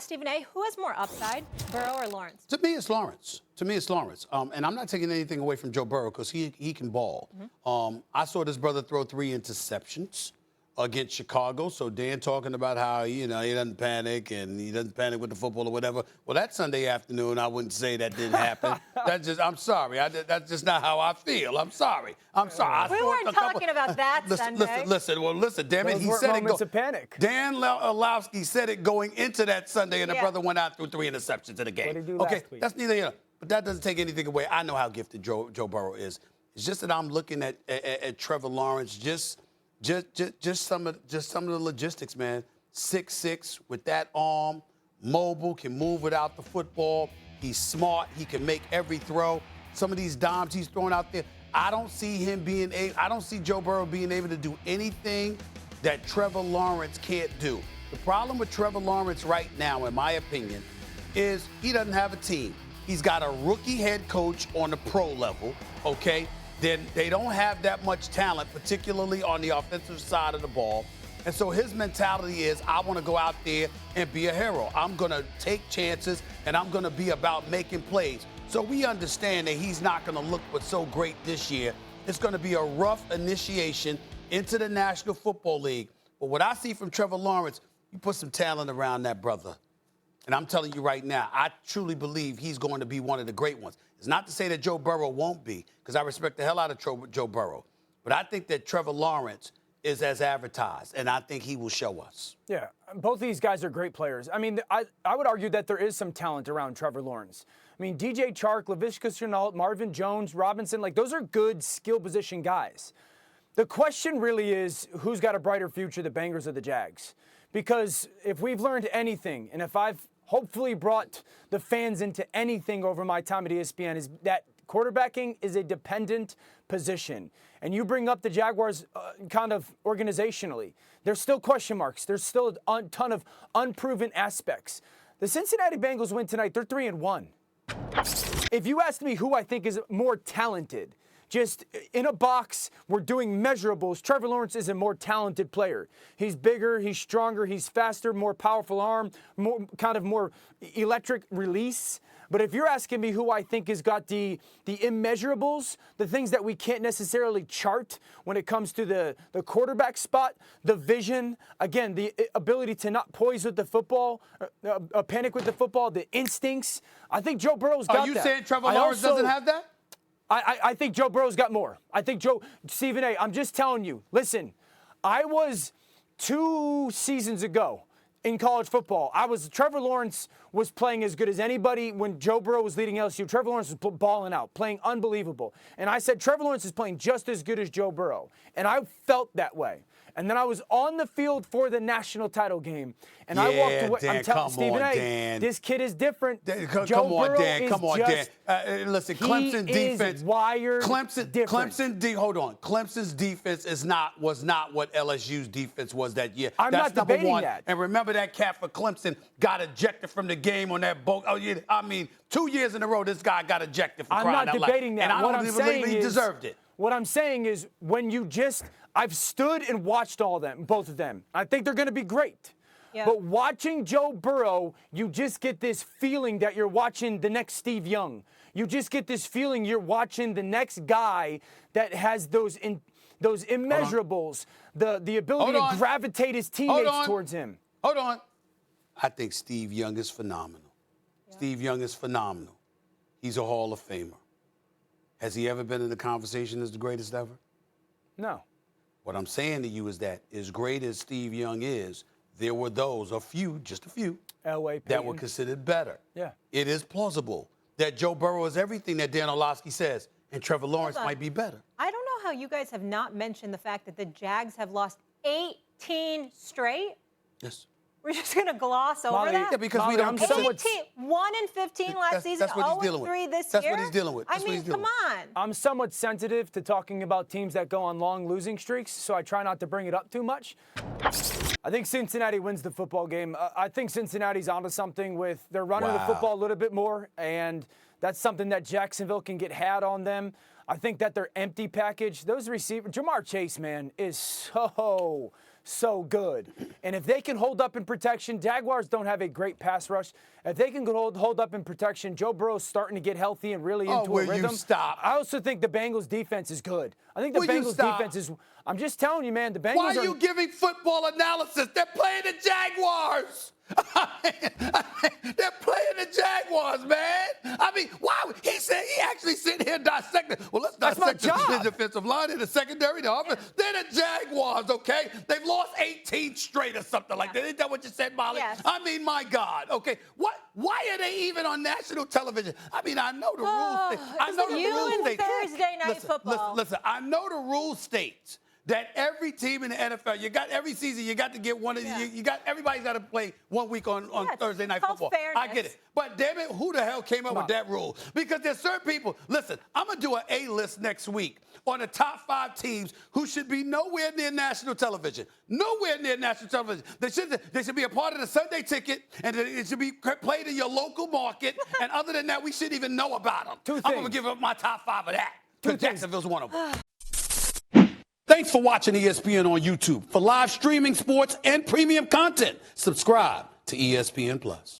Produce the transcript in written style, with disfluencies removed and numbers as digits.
Stephen A., who has more upside, Burrow or Lawrence? To me, it's Lawrence. And I'm not taking anything away from Joe Burrow because he can ball. I saw this brother throw 3 interceptions against Chicago. So Dan talking about how, he doesn't panic and he doesn't panic with the football or whatever. Well, that Sunday afternoon, I wouldn't say that didn't happen. I'm sorry. That's just not how I feel. I'm sorry. We weren't talking about that Sunday. Listen, damn it. Those He weren't said moments it. of panic. Dan Orlovsky said it going into that Sunday, and the brother went out through 3 interceptions in the game. What did he do Okay, last week? that's neither here. But that doesn't take anything away. I know how gifted Joe Burrow is. It's just that I'm looking at Trevor Lawrence, just some of the logistics, man. 6'6" with that arm, mobile, can move without the football. He's smart. He can make every throw. Some of these dimes he's throwing out there, I don't see Joe Burrow being able to do anything that Trevor Lawrence can't do. The problem with Trevor Lawrence right now, in my opinion, is he doesn't have a team. He's got a rookie head coach on the pro level, okay? Then they don't have that much talent, particularly on the offensive side of the ball. And so his mentality is, I want to go out there and be a hero. I'm going to take chances, and I'm going to be about making plays. So we understand that he's not going to look what's so great this year. It's going to be a rough initiation into the National Football League. But what I see from Trevor Lawrence, you put some talent around that brother. And I'm telling you right now, I truly believe he's going to be one of the great ones. It's not to say that Joe Burrow won't be, because I respect the hell out of Joe Burrow. But I think that Trevor Lawrence is as advertised, and I think he will show us. Yeah, both these guys are great players. I mean, I would argue that there is some talent around Trevor Lawrence. I mean, DJ Chark, Laviska Shenault, Marvin Jones, Robinson, those are good skill position guys. The question really is, who's got a brighter future, the Bengals or the Jags? Because if we've learned anything, and if I've hopefully brought the fans into anything over my time at ESPN, is that quarterbacking is a dependent position. And you bring up the Jaguars kind of organizationally. There's still question marks. There's still a ton of unproven aspects. The Cincinnati Bengals win tonight. They're 3-1. If you asked me who I think is more talented, just in a box, we're doing measurables. Trevor Lawrence is a more talented player. He's bigger, he's stronger, he's faster, more powerful arm, more electric release. But if you're asking me who I think has got the immeasurables, the things that we can't necessarily chart when it comes to the quarterback spot, the vision, again, the ability to not poise with the football, panic with the football, the instincts, I think Joe Burrow's got that. Are you saying Trevor Lawrence doesn't have that? I think Joe Burrow's got more. I think Stephen A., I'm just telling you, listen, I was 2 seasons ago in college football. Trevor Lawrence was playing as good as anybody when Joe Burrow was leading LSU. Trevor Lawrence was balling out, playing unbelievable. And I said, Trevor Lawrence is playing just as good as Joe Burrow. And I felt that way. And then I was on the field for the national title game, and I walked away. Dan, I'm telling Stephen A., Dan. this kid is different. Come on, Dan. Listen, Clemson defense. Is wired different. Hold on. Clemson's defense was not what LSU's defense was that year. I'm That's not debating number one. that. And remember that cat for Clemson got ejected from the game on that boat. 2 years in a row, this guy got ejected for crying out loud. I'm not debating that. And I don't even believe he deserved it. What I'm saying is, I've stood and watched both of them. I think they're going to be great. Yeah. But watching Joe Burrow, you just get this feeling that you're watching the next Steve Young. You just get this feeling you're watching the next guy that has those immeasurables, the ability to gravitate his teammates towards him. Hold on. I think Steve Young is phenomenal. Yeah. Steve Young is phenomenal. He's a Hall of Famer. Has he ever been in the conversation as the greatest ever? No. What I'm saying to you is that as great as Steve Young is, there were those, just a few, that were considered better. Yeah. It is plausible that Joe Burrow is everything that Dan Orlovsky says, and Trevor Lawrence might be better. I don't know how you guys have not mentioned the fact that the Jags have lost 18 straight. Yes. We're just going to gloss over that? Yeah, because we don't. 1-15 last season, 0-3 this year. That's what he's dealing with. Come on. I'm somewhat sensitive to talking about teams that go on long losing streaks, so I try not to bring it up too much. I think Cincinnati wins the football game. I think Cincinnati's onto something with they're running the football a little bit more, and that's something that Jacksonville can get had on them. I think that their empty package, those receivers, Jamar Chase, man, is so good. And if they can hold up in protection, Jaguars don't have a great pass rush. If they can hold up in protection, Joe Burrow's starting to get healthy and really into a rhythm. Stop? I also think the Bengals defense is good. I think the Will you Bengals stop? defense is. I'm just telling you, man. The Bengals Why are you giving football analysis? They're playing the Jaguars. They're playing the Jaguars, man. I mean, why? He said he actually sitting here dissecting. Well, let's That's my dissect job. the defensive line and the secondary, the offense. They're the Jaguars, okay? They've lost 18 straight or something like that. Isn't that what you said, Molly? Yes. I mean, my God. Okay, what? Why are they even on national television? I mean, I know the rules. I know the you rules and state. Thursday night football. Listen, I know the rules states that every team in the NFL, you got every season, you got to get one of you got everybody's got to play 1 week on Yeah, Thursday night it's called football. I fairness. get it. But damn it, who the hell came up with that rule? Because there's certain people. Listen, I'm gonna do an A-list next week on the top 5 teams who should be nowhere near national television. Nowhere near national television. They should be a part of the Sunday ticket, and it should be played in your local market. And other than that, we shouldn't even know about them. Two I'm things. gonna give up my top 5 of that. Two Because things. Jacksonville's one of them. Thanks for watching ESPN on YouTube. For live streaming, sports, and premium content, subscribe to ESPN Plus.